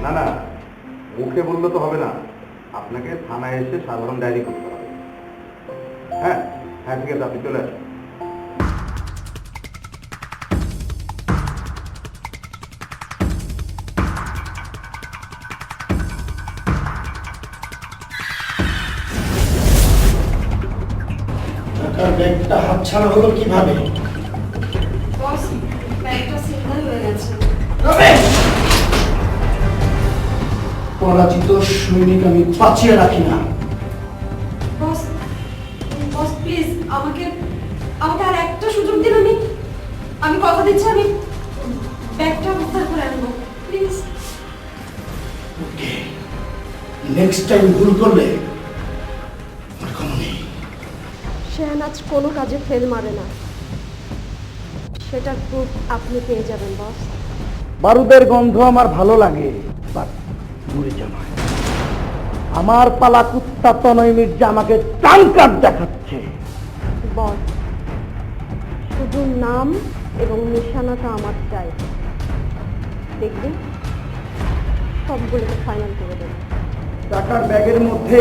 না না, মুখে বললে তো হবে না, আপনাকে থানায় এসে সাধারণ ডায়েরি করতে হবে। হ্যাঁ হ্যাঁ, ঠিক আছে, আপনি চলে আসুন। ব্যাগটা হাতছাড়া হলো কিভাবে? বস, ব্যাগটা সিগন্যাল হয়ে গেছে। পরাজিত সৈনিক আমি বাঁচিয়ে রাখি না। বস, বস প্লিজ আমাকে আমাকে আর একটা সুযোগ দিন। আমি কথা দিচ্ছি, আমি ব্যাগটা উদ্ধার করে আনবো, প্লিজ। নেক্সট টাইম ভুল করলে আর কোনো নেই। শেহনাজ কোনো কাজে ফেল মারে না, সেটার প্রুফ আপনি পেয়ে যাবেন বস। বারুদের গন্ধ আমার ভালো লাগে, বাট দূরে জামায় আমার পালা কুত্তা তনয় মির্জা আমাকে টানকার দেখাচ্ছে। বস, শুধু নাম এবং নিশানাটা আমার চাই, দেখবেন সবগুলোকে ফাইনাল করে দেবেন। টাকার ব্যাগের মধ্যে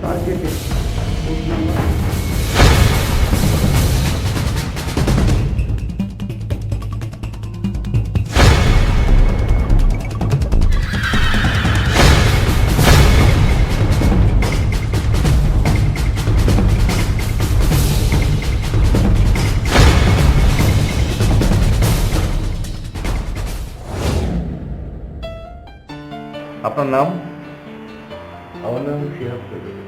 টার্গেটে আপনার নাম? আমার নাম শিহাব চৌধুরী।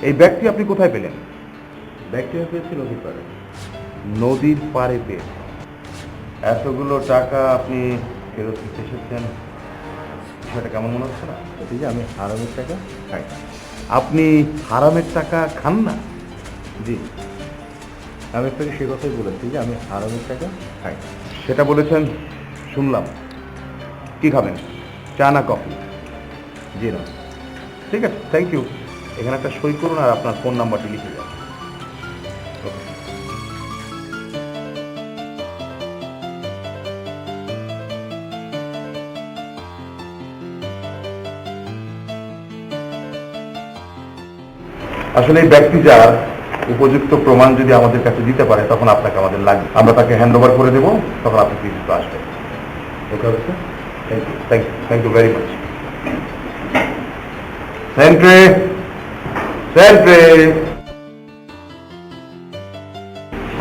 এই ব্যাগটি আপনি কোথায় পেলেন? ব্যাগটি পেয়েছি নদীর পাড়ে। নদীর পাড়ে পেয়ে এতগুলো টাকা আপনি ফেরত দিতে এসেছেন, বিষয়টা কেমন মনে হচ্ছে না? এই যে আমি হারামের টাকা খাই না। আপনি হারামের টাকা খান না? জি, আমি আপনাকে সে কথাই বলেছি যে আমি হারামের টাকা খাই না। সেটা বলেছেন শুনলাম। কি খাবেন, চা না কফি? জি না। ঠিক আছে, থ্যাংক ইউ। এখানে একটা সই করুন আর আপনার ফোন নাম্বারটি লিখে যান। আসলে এই ব্যক্তি যার উপযুক্ত প্রমাণ যদি আমাদের কাছে দিতে পারে তখন আপনাকে আমাদের লাগবে, আমরা তাকে হ্যান্ড ওভার করে দেবো, তখন আপনি ফিজিতে আসবেন। ওকে হচ্ছে, thank you very much. Sentry sentry,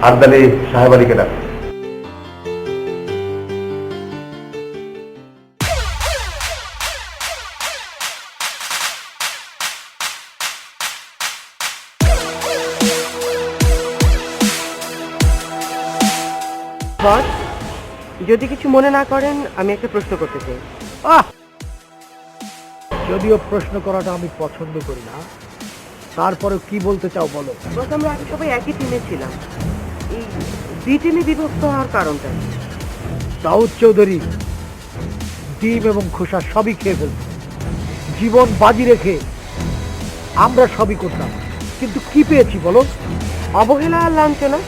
Abdali সাহেব আলীকে ডাক। বস, যদি কিছু মনে না করেন আমি একটা প্রশ্ন করতে চাই। যদিও প্রশ্ন করাটা আমি পছন্দ করি না, তারপরে কি বলতে চাও বলো। বস, আমরা আগে সবাই একই টিমে ছিলাম, এই দুই টিমে বিভক্ত হওয়ার কারণটা কি? দাউদ চৌধুরী ডিম এবং খোসা সবই খেয়ে ফেলত, জীবন বাজি রেখে আমরা সবই করতাম, কিন্তু কি পেয়েছি বলো? অবহেলা আর লাঞ্ছনা,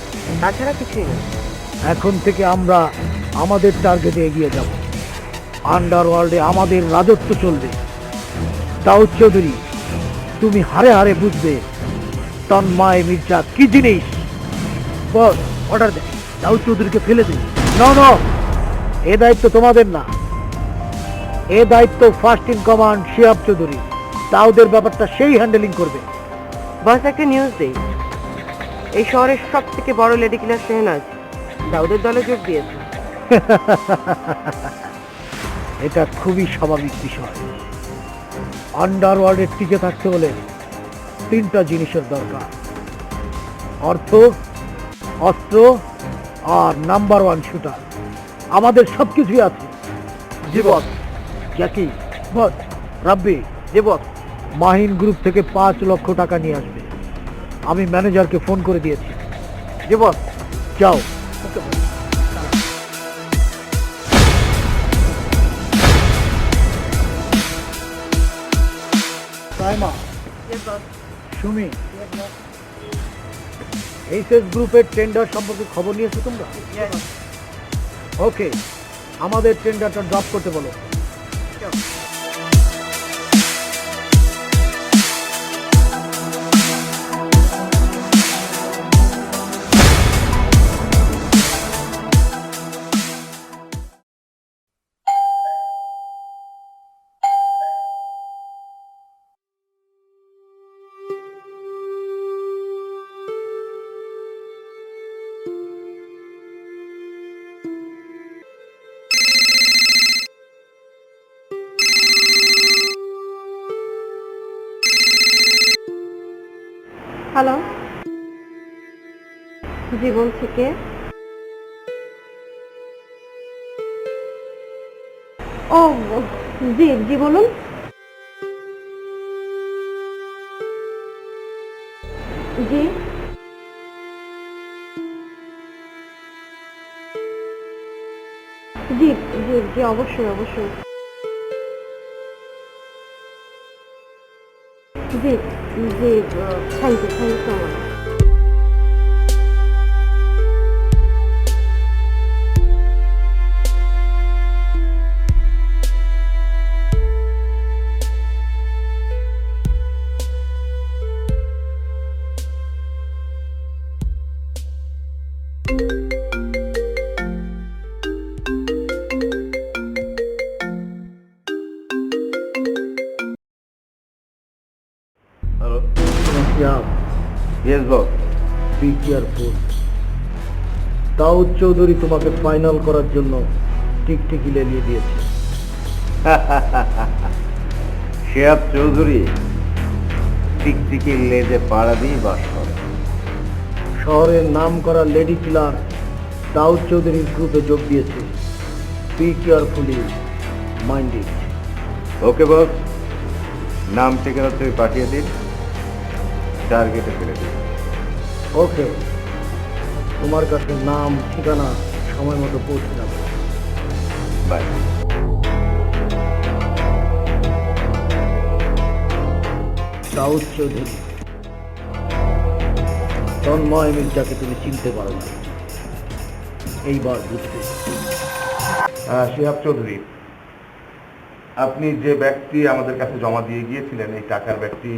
তাছাড়া কিছুই না। এখন থেকে আমরা আমাদের টার্গেটে এগিয়ে যাব, আন্ডারওয়ার্ল্ডে আমাদের রাজত্ব চলবে। দাউদ চৌধুরী, তুমি হারে হারে বুঝবে তন্ময় মির্জা কি জিনিস। বস, অর্ডার দেয় দাউদ চৌধুরীকে ফেলে দিন। না, এ দায়িত্ব তোমাদের না, এ দায়িত্ব first in command Shihab Chowdhury. দাউদের ব্যাপারটা সেই হ্যান্ডেলিং করবে। বস, একটা নিউজ দেই। এই শহরের সব থেকে বড় লেডি কিলার শেহনাজ দাউদের দলে যোগ দিয়েছে। এটা খুবই স্বাভাবিক বিষয়। আন্ডারওয়ার্ল্ডে টিকে থাকতে হলে তিনটা জিনিসের দরকার: অর্থ, অস্ত্র আর নাম্বার ওয়ান শুটার। আমাদের সবকিছুই আছে। জীবক, জ্যাকি, বস, রাব্বি, জীবক, মাহিন গ্রুপ থেকে 5 লক্ষ টাকা নিয়ে আসবে। আমি ম্যানেজারকে ফোন করে দিয়েছি। জীবক, যাও। সাইমা, সুমি, এইচএস গ্রুপের টেন্ডার সম্পর্কে খবর নিয়েছো তোমরা? ওকে, আমাদের টেন্ডারটা ড্রপ করতে বলো। হ্যালো, জীবন থেকে। ও জি জি, বলুন। জি জি জি জি, অবশ্যই অবশ্যই। জি জি, thank you so much. Hello, Shihab, yes boss. Be careful. Daud Chowdhury তোমাকে ফাইনাল করার জন্য টিকটিকি লেলিয়ে দিয়েছে। শিহাব চৌধুরী টিকটিকির লেজে পাড়া দিয়ে বাস করে। শহরের নাম করা লেডি কিলার দাউদ চৌধুরীর গ্রুপে যোগ দিয়েছে। Be carefully minded. Okay boss, নাম ঠিকানা তুমি পাঠিয়ে দিন, টার্গেটে ফেলে দিন। ওকে, তোমার কাছে নাম ঠিকানা সময় মতো পৌঁছে যাবে। বাই। দাউদ চৌধুরী, তন্ময় মির্জাকে তুমি চিনতে পারো না, এইবার বুঝতে। শিহাব চৌধুরী, আপনি যে ব্যক্তি আমাদের কাছে জমা দিয়ে গিয়েছিলেন, এই টাকার ব্যক্তি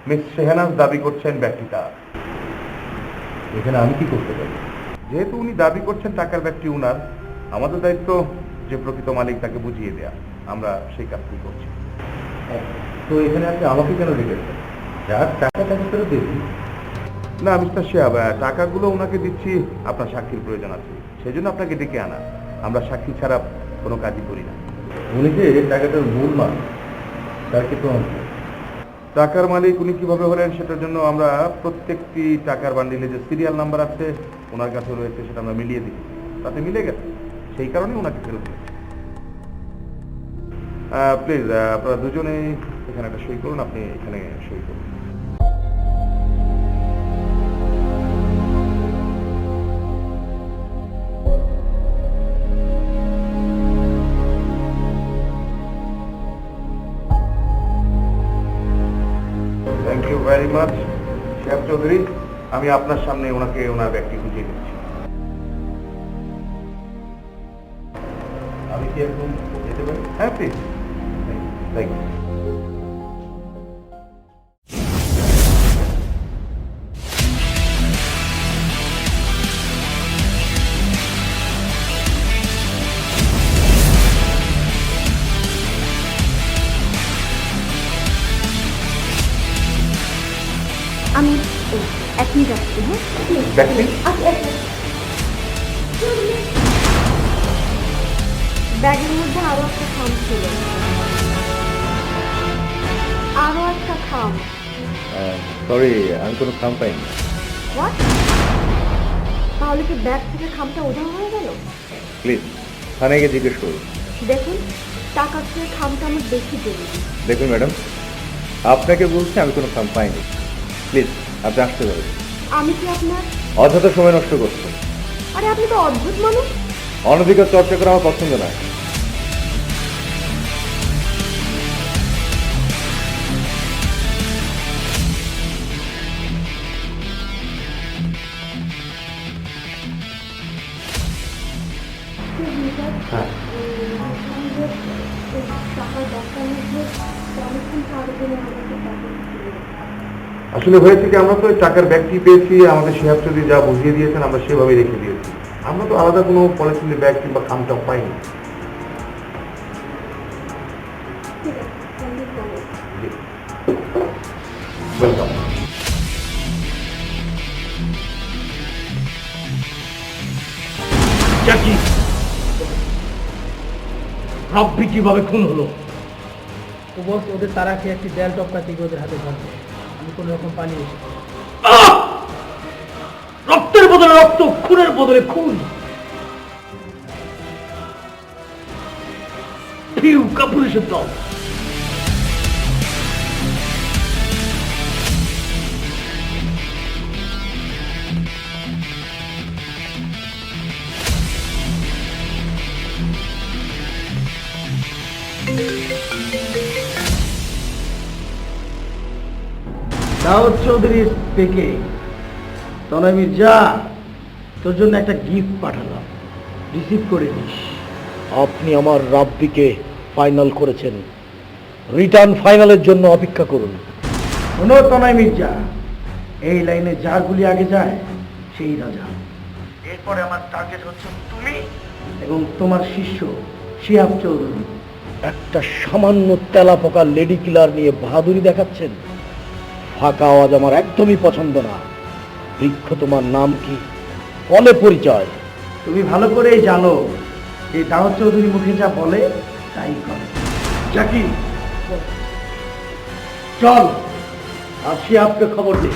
মিস শেহনাজ দাবি করছেন ব্যক্তি তার। এখানে আমি কি করতে পারি? যেহেতু উনি দাবি করছেন টাকার ব্যক্তি উনার, আমাদের দায়িত্ব যে প্রকৃত মালিক তাকে বুঝিয়ে দেয়া। আমরা সেই কাজটি করছি। তো এখানে আপনি আমাকে কেন রেখেছেন? যার টাকা তাকে ফেরত দিয়ে দিন। না মিস্টার শিহাব, টাকাগুলো ওনাকে দিচ্ছি, আপনার সাক্ষীর প্রয়োজন আছে, সেই জন্য আপনাকে ডেকে আনা। আমরা সাক্ষী ছাড়া কোনো কাজই করি না। উনি যে টাকাটার মূল মান, তার কি প্রমাণ কি? টাকার মালিক উনি কিভাবে হলেন সেটার জন্য আমরা প্রত্যেকটি টাকার বান্ডিলে যে সিরিয়াল নাম্বার আছে ওনার কাছে রয়েছে, সেটা আমরা মিলিয়ে দিই, তাতে মিলে গেছে। সেই কারণে ওনাকে ফেরত দিচ্ছি। প্লিজ আপনারা দুজনেই এখানে একটা সই করুন। আপনি এখানে সই করুন। Thank you very much Shihab Chowdhury. আমি আপনার সামনে ওনাকে ওনার ব্যক্তি বুঝিয়ে দিচ্ছি। আমি কি এখন যেতে পারি? হ্যাঁ প্লিজ, থ্যাংক ইউ। আমি এক মিনিট আসছি, হ্যাঁ? ব্যাগ নেই? আচ্ছা, আচ্ছা। ব্যাগের মধ্যে আরো একটা খাম ছিল, আরো একটা খাম। সরি, আমি কোনো খাম পাইনি। হোয়াট? তাহলে কি ব্যাগ থেকে খামটা উধাও হয়ে গেল? প্লিজ থানায় গিয়ে জিজ্ঞেস করুন। দেখুন, টাকার চেয়ে খামটা আমার বেশি জরুরি। দেখুন ম্যাডাম, আপনাকে বলছি আমি কোনো খাম পাইনি। প্লিজ আপনি আসতে পারেন। আমি কি আপনার... অযথা সময় নষ্ট করছেন। আরে আপনি তো অদ্ভুত মানুষ। অনধিকার চর্চা করা আমার পছন্দ নয়। হ্যাঁ। আসলে হয়েছে কি, আমরা তো ওই টাকার ব্যাগটি পেয়েছি, আমাদের শিহাব চৌধুরী যা বুঝিয়ে দিয়েছেন আমরা সেভাবেই রেখে দিয়েছি। আমরা তো আলাদা কোনো পলিথিনের ব্যাগ কিংবা খামটাম পাইনি। ওয়েলকাম। জ্যাকি, রাব্বি কিভাবে খুন হলো? ও বস ওদের তারা খেয়ে একটি দেয়াল টপকা থেকে ওদের হাতে ধরবে। আমি কোনো রকম পানি এসে রক্তের বদলে রক্ত, খুনের বদলে খুন। ফিউকা পুলিশের দল। দাউদ চৌধুরীর থেকে তনয় মির্জা, তোর জন্য একটা গিফট পাঠালাম, রিসিভ করে নিস। আপনি আমার রাব্বিকে ফাইনাল করেছেন, রিটার্ন ফাইনালের জন্য অপেক্ষা করুন। শোনো তনয় মির্জা, এই লাইনে যার গুলি আগে যায় সেই রাজা। এরপরে আমার টার্গেট হচ্ছে তুমি এবং তোমার শিষ্য শিহাব চৌধুরী। একটা সামান্য তেলাপোকা লেডি কিলার নিয়ে বাহাদুরি দেখাচ্ছেন। ফাঁকা আওয়াজ আমার একদমই পছন্দ না। বৃক্ষ, তোমার নাম কি, ফলে পরিচয়? তুমি ভালো করেই জানো এই দাউদ চৌধুরী মুখে যা বলে তাই করে। জাকি, চল আর শিহাবকে খবর দে।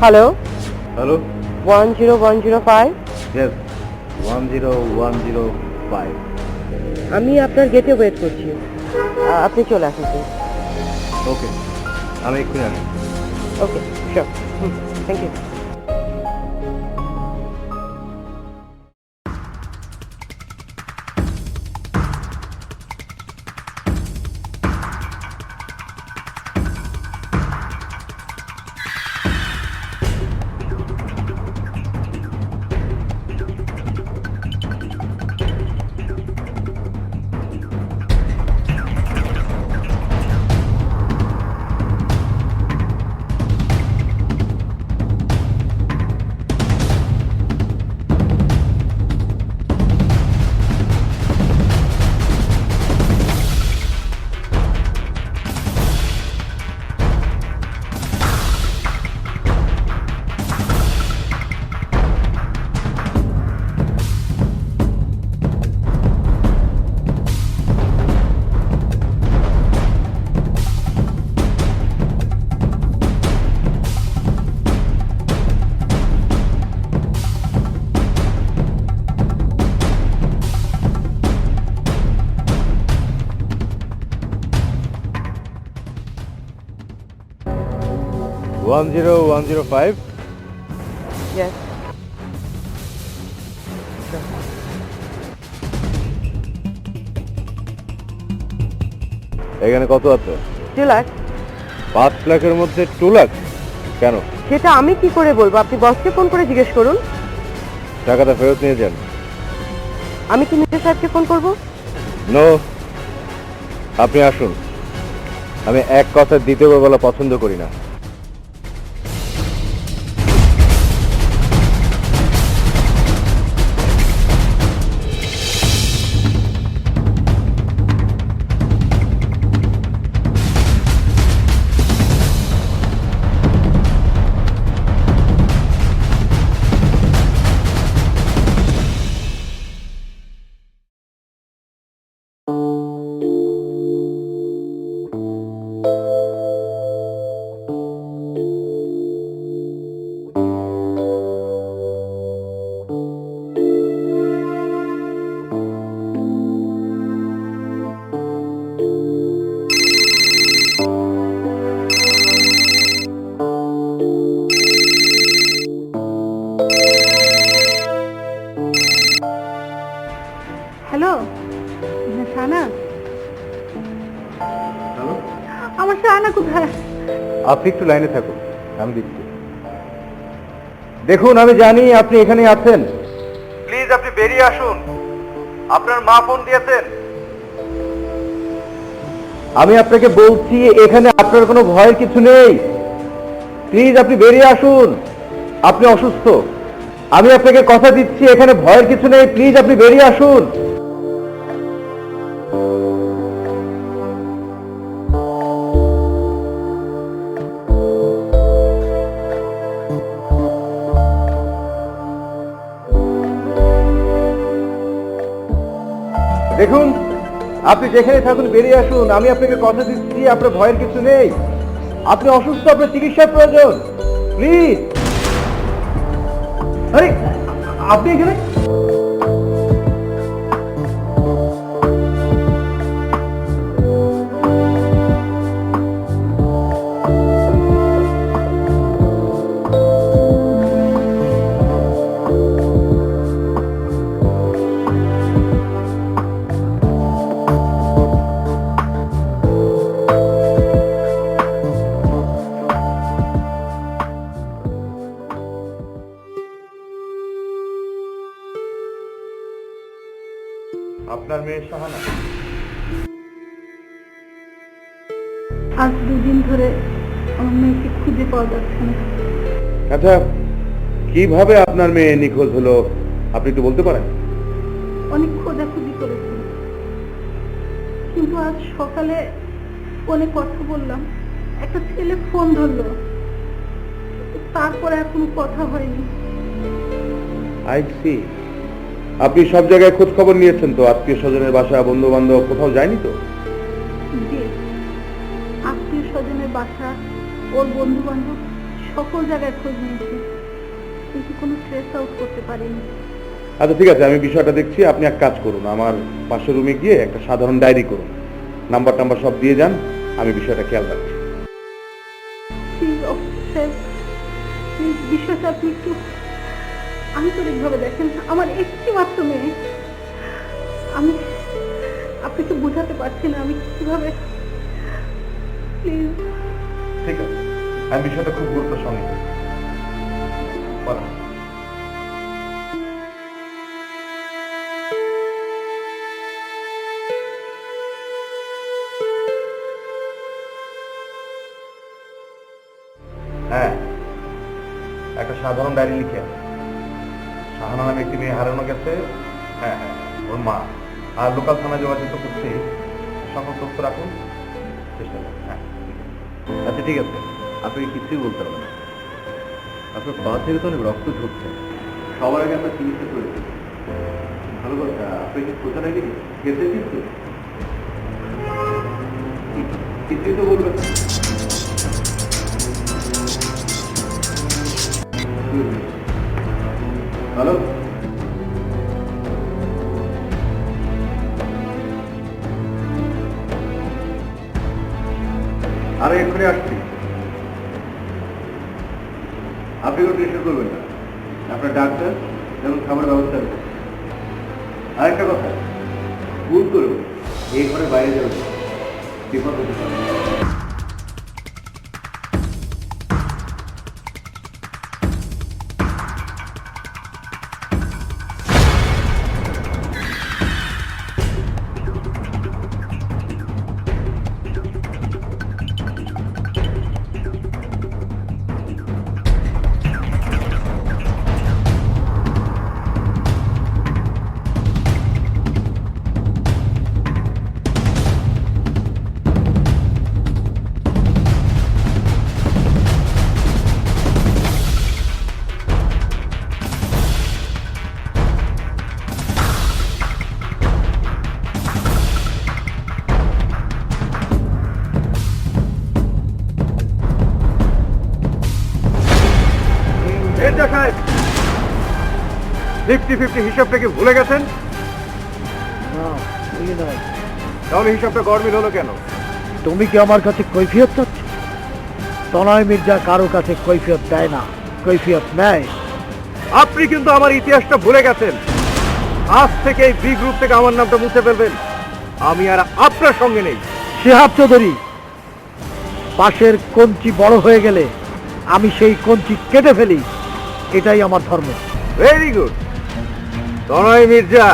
Hello, hello 10105। ইয়েস 10105। আমি আপনার গেটে ওয়েট করছি, আপনি চলে আসুন প্লিজ। ওকে, আমি এক্ষুনি আসি। Okay, sure. Thank you. One zero 105। Yes. এখানে কত আছে? 2 লাখ। 5 লাখের মধ্যে 2 লাখ? কেন? সেটা আমি কি করে বলবো? আপনি বসকে ফোন করে জিজ্ঞেস করুন। টাকাটা ফেরত নিয়ে যান। আমি কি মিস্টার সাহেবকে ফোন করব? নো, আপনি আসুন। আমি এক কথা দ্বিতীয় বলা পছন্দ করি না। হ্যালো, শাহানা। আমার শাহানা কোথায়? আপনি একটু লাইনে থাকুন, আমি দিচ্ছি। দেখুন, আমি জানি আপনি এখানে আছেন। প্লিজ আপনি বেরিয়ে আসুন। আপনার মা ফোন দিয়েছেন। আমি আপনাকে বলছি এখানে আপনার কোনো ভয়ের কিছু নেই। প্লিজ আপনি বেরিয়ে আসুন। আপনি অসুস্থ। আমি আপনাকে কথা দিচ্ছি এখানে ভয়ের কিছু নেই। প্লিজ আপনি বেরিয়ে আসুন। দেখুন, আপনি যেখানে থাকুন বেরিয়ে আসুন। আমি আপনাকে কথা দিচ্ছি আপনার ভয়ের কিছু নেই। আপনি অসুস্থ, আপনার চিকিৎসার প্রয়োজন। প্লিজ। আরে আপনি এখানে? আপনার মেয়ে শাহানা। আজ 2 দিন ধরে আমার মেয়েকে খুঁজে পাওয়া যাচ্ছে না। আচ্ছা, কিভাবে আপনার মেয়ে নিখোঁজ হলো আপনি একটু বলতে পারেন? অনেক খোঁজাখুঁজি করেছি, কিন্তু আজ সকালে ফোনে কথা বললাম, একটা ছেলে ফোন ধরলো, তারপরে এখনো কথা হয়নি। I see. আপনি সব জায়গায় খোঁজ খবর নিয়েছেন তো? আত্মীয় স্বজনের বাসা, বন্ধু বান্ধব কোথাও যায়নি তো? জি, আত্মীয় স্বজনের বাসা, ওর বন্ধু বান্ধব সকল জায়গায় খোঁজ নিয়েছি, কিন্তু কোনো ট্রেস আউট করতে পারিনি। আচ্ছা ঠিক আছে, আমি বিষয়টা দেখছি। আপনি এক কাজ করুন, আমার পাশের রুমে গিয়ে একটা সাধারণ ডায়েরি করুন, নাম্বার টাম্বার সব দিয়ে যান, আমি বিষয়টা খেয়াল রাখছি। প্লিজ অফিসার সাহেব, প্লিজ বিষয়টা আপনি একটু আন্তরিকভাবে দেখেন। আমার একটি মাত্র মেয়ে, আমি আপনাকে বোঝাতে পারছি না আমি কিভাবে। প্লিজ। ঠিক আছে, আমি বিষয়টা খুব গুরুত্বের সঙ্গে দেখছি। বলেন। হ্যাঁ, একটা সাধারণ ডায়েরি লিখে আনে। শাহানা নামে একটি মেয়ে হারানো গেছে। হ্যাঁ হ্যাঁ, ওর মা। আর লোকাল থানায় যোগাযোগ তো করছি, সকল তথ্য রাখুন, চেষ্টা করুন। হ্যাঁ আচ্ছা ঠিক আছে, আপনাকে কিছুই বলতে হবে না। আপনার পা থেকে তো অনেক রক্ত ঝরছে, সবার আগে আপনার চিকিৎসা করে দেবেন। ভালো কথা, আপনি কি কোথায় নাকি খেতে কিন্তু কিছুই তো বলবেন না। হ্যালো, আরে এক্ষুনি আসছি। আপনি কোনো টেনশন করবেন না, আপনার ডাক্তার যেমন খাবার ব্যবস্থা করবে। আরেকটা কথা, ভুল করবে এই ঘরে বাইরে যাবে, বিপদ হতে পারে। ফিফটি ফিফটি হিসাবটাকে ভুলে গেছেন? না, বুঝি নাই। তাহলে হিসাবটা গড়মিল হলো কেন? তুমি কি আমার কাছে কৈফিয়ত চাচ্ছ? তনয় মির্জা কারো কাছে কৈফিয়ত দেয় না, কৈফিয়ত নেয়। আপনি কিন্তু আমার ইতিহাসটা ভুলে গেছেন। আজ থেকে এই বি গ্রুপ থেকে আমার নামটা মুছে ফেলবেন। আমি আর আপনার সঙ্গে নেই। শিহাব চৌধুরী, পাশের কঞ্চি বড় হয়ে গেলে আমি সেই কঞ্চি কেটে ফেলি, এটাই আমার ধর্ম। Very good. তনয় মির্জা,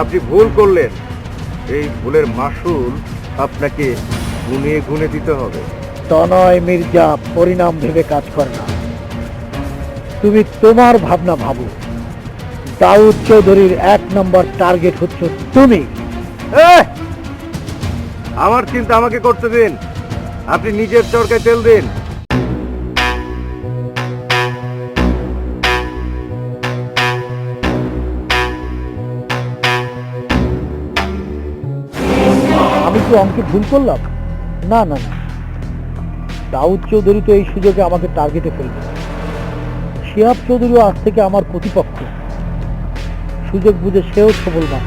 আপনি ভুল করলেন। এই ভুলের মাসুল আপনাকে গুনে গুনে দিতে হবে। তনয় মির্জা পরিণাম ভেবে কাজ করে না, তুমি তোমার ভাবনা ভাবো। দাউদ চৌধুরীর 1 নম্বর টার্গেট হচ্ছে তুমি। আমার চিন্তা আমাকে করতে দিন, আপনি নিজের চরকায় তেল দিন। আমি কি অঙ্কে ভুল করলাম? না না না, দাউদ চৌধুরী তো এই সুযোগে আমাকে টার্গেটে ফেলবে। শিহাব চৌধুরীও আজ থেকে আমার প্রতিপক্ষ, সুযোগ বুঝে সেও সফল না।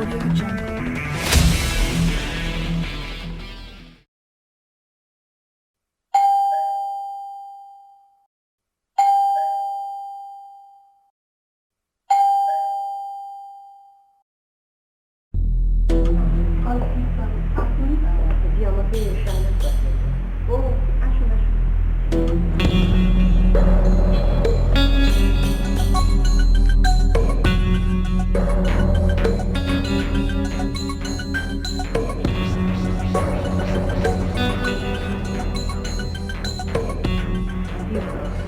Audio Jungle.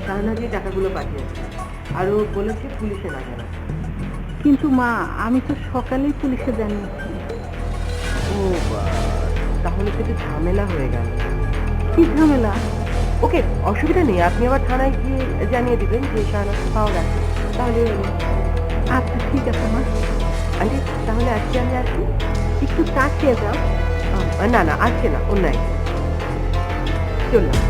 শাহনাজি টাকাগুলো পাঠিয়েছে আর ও বলেছে পুলিশে না জানা। কিন্তু মা, আমি তো সকালেই পুলিশে জানিয়েছি। ও তাহলে তো একটু ঝামেলা হয়ে গেল। কি ঝামেলা? ওকে, অসুবিধা নেই, আপনি আবার থানায় গিয়ে জানিয়ে দিবেন যে শাহনাজ পাওয়া গেছে, তাহলে হলো। আচ্ছা ঠিক আছে মা, আন্টি তাহলে আজকে আমি আসি। একটু চা খেয়ে যাও। না না আজকে না, অন্য একদিন চললাম।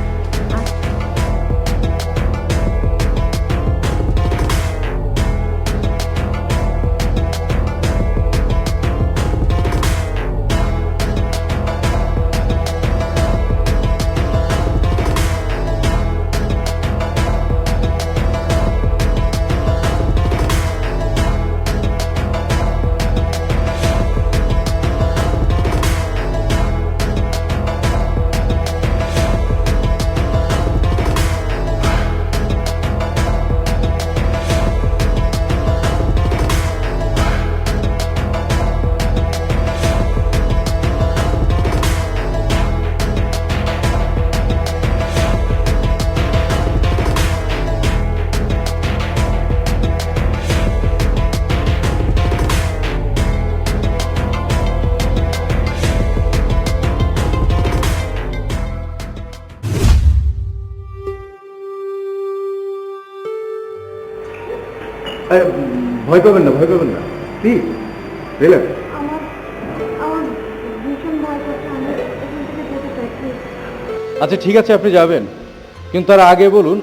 ভয় পাবেন না, ভয় পাবেন না, প্লিজ রিল্যাক্স। আমার আমার ভীষণ ভয় করছে, আমি এখান থেকে যেতে চাইছি। আচ্ছা ঠিক আছে, আপনি যাবেন, কিন্তু তার আগে বলুন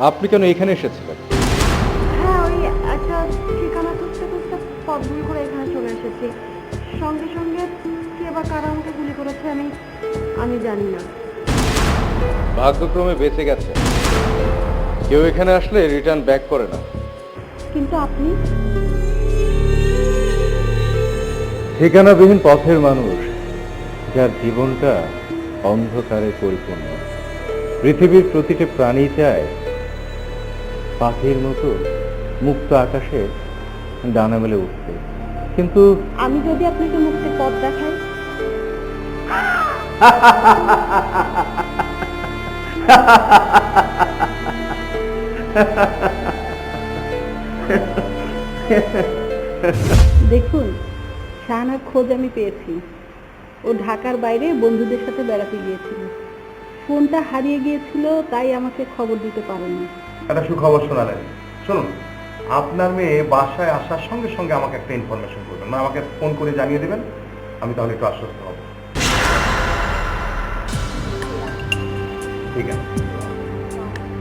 আপনি কেন এখানে এসেছিলেন? হ্যাঁ, ওই একটা ঠিকানা খুঁজতে খুঁজতে পথ ভুল করে এখানে চলে এসেছি। সঙ্গে সঙ্গে কে বা কারা আমাকে গুলি করেছে আমি জানি না। ভাগ্যক্রমে বেঁচে গেছে, কেউ এখানে আসলে রিটার্ন ব্যাক করে না। কিন্তু আপনি ঠিকানাবিহীন পথের মানুষ, যার জীবনটা অন্ধকারে পরিপূর্ণ। পৃথিবীর প্রতিটি প্রাণী চায় পাখির মতো মুক্ত আকাশে ডানা মেলে উঠতে, কিন্তু আমি যদি আপনাকে মুক্তির পথ দেখাই? দেখুন, শাহানার খোঁজ আমি পেয়েছি। ও ঢাকার বাইরে বন্ধুদের সাথে বেড়াতে গিয়েছিল। ফোনটা হারিয়ে গিয়েছিল, তাই আমাকে খবর দিতে পারেনি। একটা সুখবর শোনালেন। শুনুন, আপনার মেয়ে বাসায় আসার সঙ্গে সঙ্গে আমাকে একটা ইনফরমেশন করবেন, মানে আমাকে ফোন করে জানিয়ে দেবেন, আমি তাহলে একটু আশ্বস্ত হব। ঠিক আছে,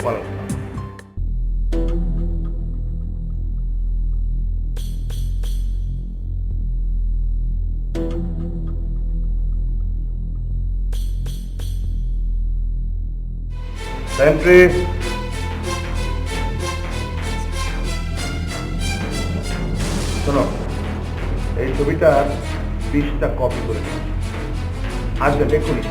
বলেন। সেন্ট্রি, শোনো, এই ছবিটার 20টা কপি করে দিন। আজকে দেখুনি।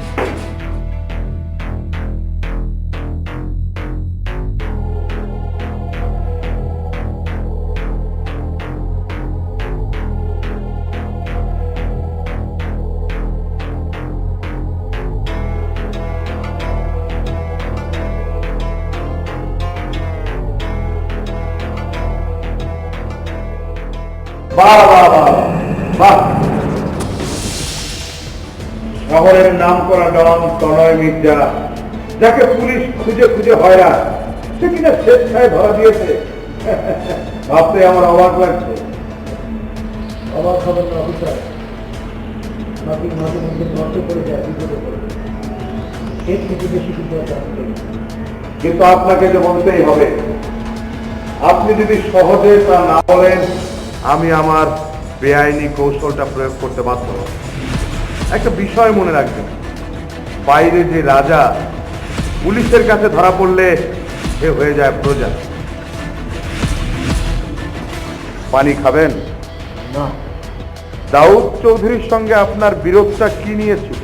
বাহ বাহ বাহ বাহ! শহরের নাম করা ডন তনয় মির্জা, যাকে পুলিশ খুঁজে খুঁজে হয়রান, সে কিনা স্বেচ্ছায় ধরা দিয়েছে। ভাবতে আমার অবাক লাগছে। অবাক হবেন না অফিসার, নাকি মাঝে মধ্যে নষ্ট করে যায়, বিপদে পড়ে। এর থেকে বেশি কিছু একটা হবে না। কিন্তু আপনাকে যে বলতেই হবে, আপনি যদি সহজে তা না বলেন, আমি আমার বেআইনি কৌশলটা প্রয়োগ করতে বাধ্য হব। একটা বিষয় মনে রাখবেন, বাইরে যে রাজা, পুলিশের কাছে ধরা পড়লে সে হয়ে যায় প্রজা। পানি খাবেন? না, দাউদ চৌধুরীর সঙ্গে আপনার বিরোধটা কি নিয়েছিল?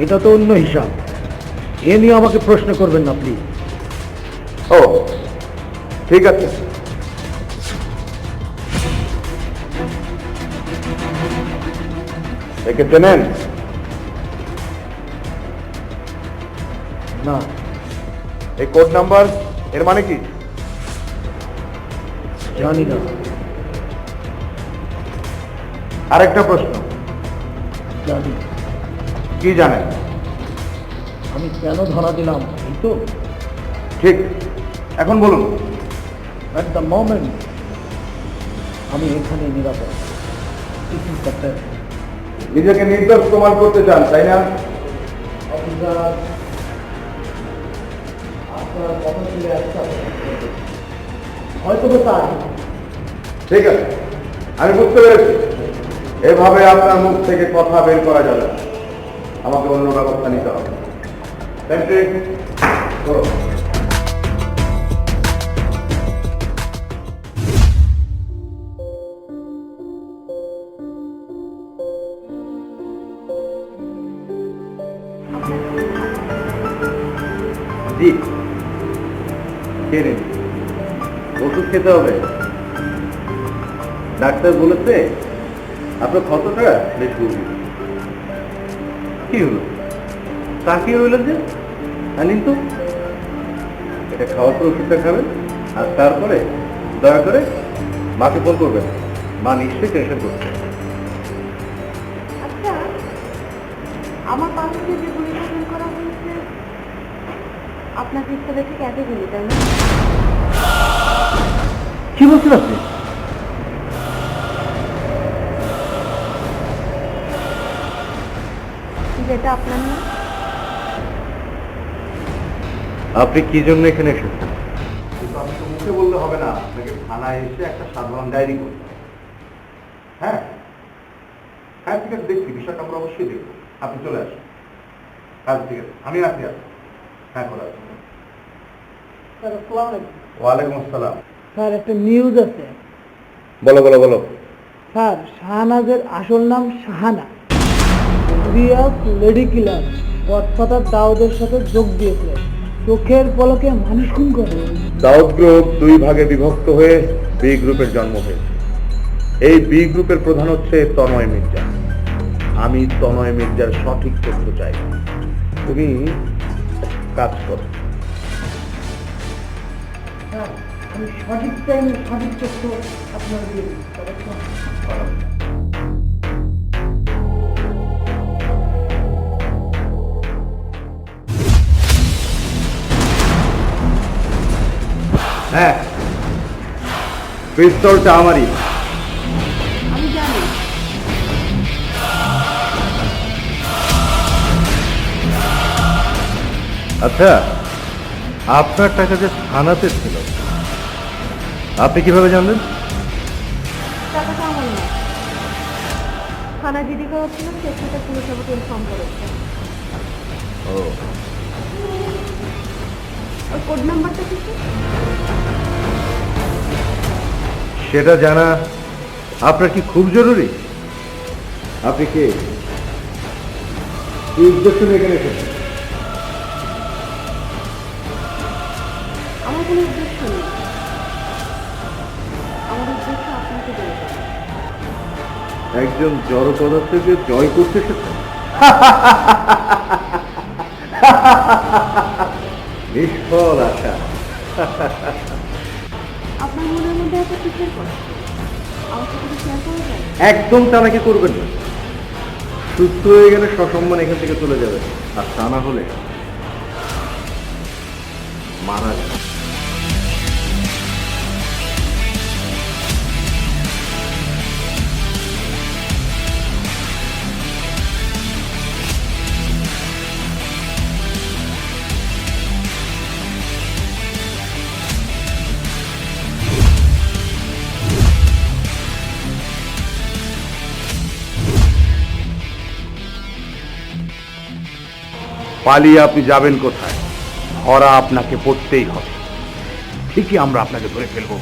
এটা তো অন্য হিসাব। এ নিয়ে আমাকে প্রশ্ন করবেন না প্লিজ। ও ঠিক আছে, একে চেনেন? না, এই কোড নাম্বার এর মানে কি? জানি না। আরেকটা প্রশ্ন, জানি। কি জানেন? আমি কেন ধরা দিলাম এই তো। ঠিক, এখন বলুন। অ্যাট দ্য মোমেন্ট আমি এখানে নিরাপদ। This is the best. নিজেকে নির্দোষ প্রমাণ করতে চান, তাই না? অফিসার, আপনার কথা ছিল একটা, হয়তো তাই। ঠিক আছে, আমি বুঝতে পেরেছি। এভাবে আপনার মুখ থেকে কথা বের করা যাবে না। আমাকে অন্য ব্যবস্থা নিতে হবে। সেন্ট্রি, করো। জি, খেয়ে নিন। ওষুধ খেতে হবে। ডাক্তার বলেছে আপনার ক্ষতটা বেশ গভীর। কি হলো, তাকিয়ে রইলেন যে? আনিন তো, এটা খাওয়ার পর ওষুধটা খাবেন, আর তারপরে দয়া করে মাকে ফোন করবেন। মা নিশ্চয়ই টেনশন করছে। আচ্ছা, আমার পাশ থেকে যে গুলিটা বের করা হয়েছে আপনার পিস্তলে ঠিক একই গুলি, তাই না? কি বলছেন আপনি? যেটা আপনার না? আপনি কি জন্য এখানে এসেছেন? কিন্তু আপনি তো মুখে বললে হবে না, আপনাকে থানায় এসে একটা সাধারণ ডায়েরি করতে হবে। হ্যাঁ হ্যাঁ, ঠিক আছে, দেখছি বিষয়টা আমরা অবশ্যই দেখব। আপনি চলে আসুন। আচ্ছা ঠিক আছে, আমি রাখি। আসুন। হ্যাঁ, খোলা আছে। স্যার, আসসালামু আলাইকুম। ওয়ালাইকুম আসসালাম। স্যার, একটা নিউজ আছে। বলো বলো বলো। স্যার, শাহনাজের আসল নাম Shahana, Riyaz lady killer. Godfather দাউদের সাথে যোগ দিয়েছে, চোখের পলকে মানুষ খুন করে। দাউদ গ্রুপ দুই ভাগে বিভক্ত হয়ে বি গ্রুপের জন্ম হয়েছে। এই বি গ্রুপের প্রধান হচ্ছে তনয় মির্জা। আমি তনয় মির্জার সঠিক তথ্য চাই। তুমি কাজ করো। স্যার, আমি সঠিক টাইমে সঠিক তথ্য আপনার দিয়ে দিই। হ্যাঁ, পিস্তলটা আমারই। আমি জানি। আচ্ছা, আপনার টাকা যে থানাতে ছিল, আপনি কিভাবে জানলেন? টাকাটা আমার না, থানা জিডি করা ছিল, সেটা পুলিশ আমাকে ইনফর্ম করেছে। ও, ওর কোড নাম্বারটা কি? সেটা জানা আপনার কি খুব জরুরি? আপনি কে? কি উদ্দেশ্য নিয়ে এখানে এসেছেন? আমার কোনো উদ্দেশ্য নেই, আমার উদ্দেশ্য আপনাকে বলে দেওয়া। একজন জড় পদার্থকে জয় করতে এসেছেন? নিষ্ফল আশা। আপনার মনের মধ্যে এত কিসের কথা? আমার সাথে শেয়ার করা যায়? একদম চালাকি করবেন না। সুস্থ হয়ে গেলে সসম্মান এখান থেকে চলে যাবে, আর তা না হলে মারা যাবে। পালিয়ে আপনি যাবেন কোথায়? ধরা আপনাকে পড়তেই হবে। ঠিকই আমরা আপনাকে ধরে ফেলবো।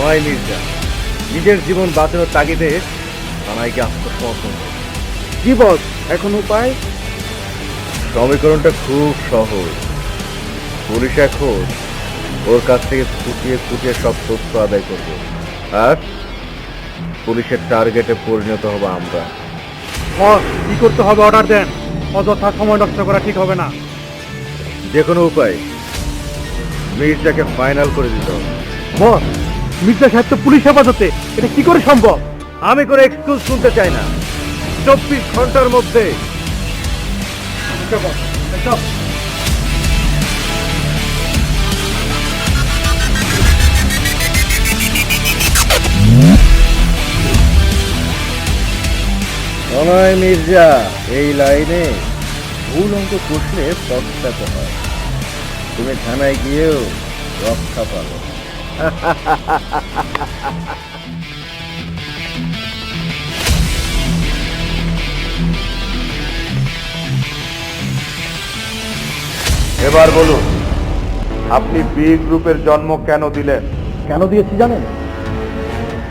নয় মির্জা, নিজের জীবন বাঁচানোর তাগিদে থানায়কে আত্মসমর্পণ করো। জি বস, এখন উপায়? সমীকরণটা খুব সহজ। পুলিশ এখন ওর কাছ থেকে খুঁটিয়ে খুঁটিয়ে সব তথ্য আদায় করবে, আর পুলিশের টার্গেটে পরিণত হব আমরা। বস, কি করতে হবে অর্ডার দেন। অযথা সময় নষ্ট করা ঠিক হবে না। যে কোনো উপায় মির্জাকে ফাইনাল করে দিতে হবে। বস, মির্জা সাহেব তো পুলিশ হেফাজতে, এটা কি করে সম্ভব? আমি কোনো এক্সকিউজ শুনতে চাই না। 24 ঘন্টার মধ্যে অনয় মির্জা, এই লাইনে ভুল অঙ্ক কষলে পশ্চাতে হয়। তুমি থানায় গিয়েও রক্ষা পাবে। এবার বলুন, আপনি বি গ্রুপের জন্ম কেন দিলেন? কেন দিয়েছি জানেন?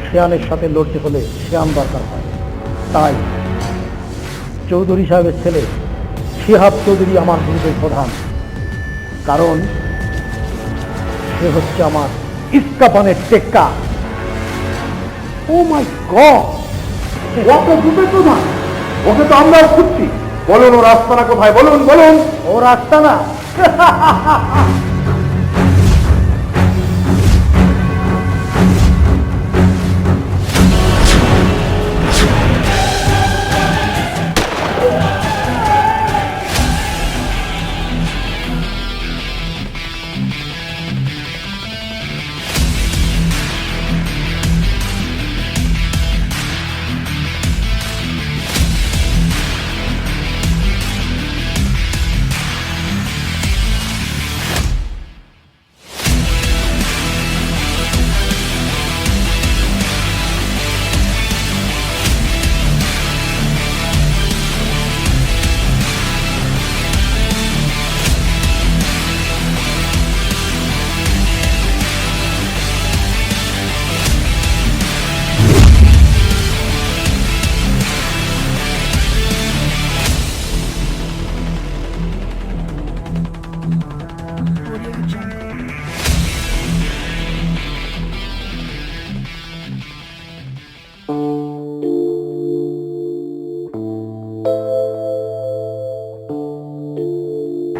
শেয়ানের সাথে লড়তে হলে শেয়ান দরকার হয়, তাই চৌধুরী সাহেবের ছেলে শিহাব চৌধুরী আমার গ্রুপের প্রধান। কারণ সে হচ্ছে আমার ইস্কাপানের টেক্কা। ও মাই গড, ওকে গ্রুপের প্রধান! ওকে তো আমরাও খুঁজছি। বলুন ওর আস্তানা কোথায়, বলুন বলুন। ওর আস্তানা?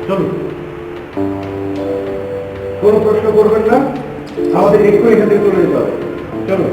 চলুন, কোনো প্রশ্ন করবেন না, আমাদের একটু এখান থেকে চলে যেতে হবে। চলুন।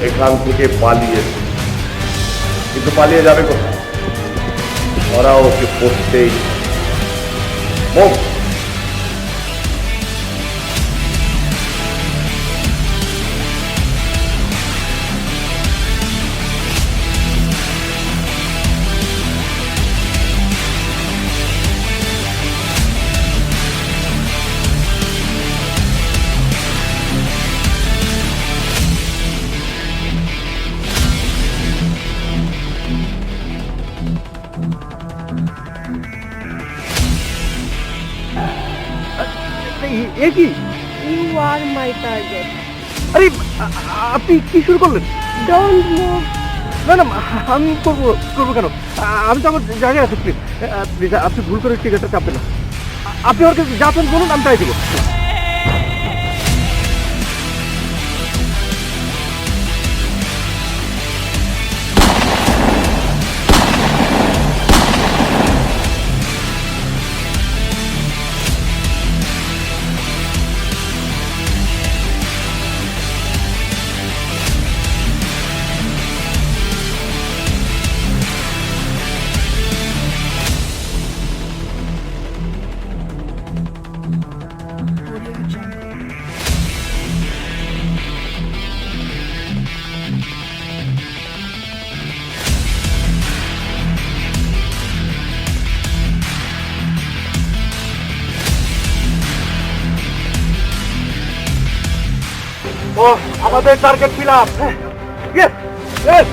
এখান থেকে পালিয়েছে, কিন্তু পালিয়ে যাবে কোথায়? ওরা ওকে পড়তেই মুখ। এ কি? You are my target. আরে আপনি কি শুরু করলেন? Don't move. না না, আমি করবো কেন? আমি তো আমার জায়গায় আছি। প্লিজ প্লিজ, আপনি ভুল করে টিকিটটা চাপবেন না। আপনি আমার কাছে যা চান বলুন, আমি তাই দেবো। ও আমাদের টার্গেট ছিলাম। Yes yes.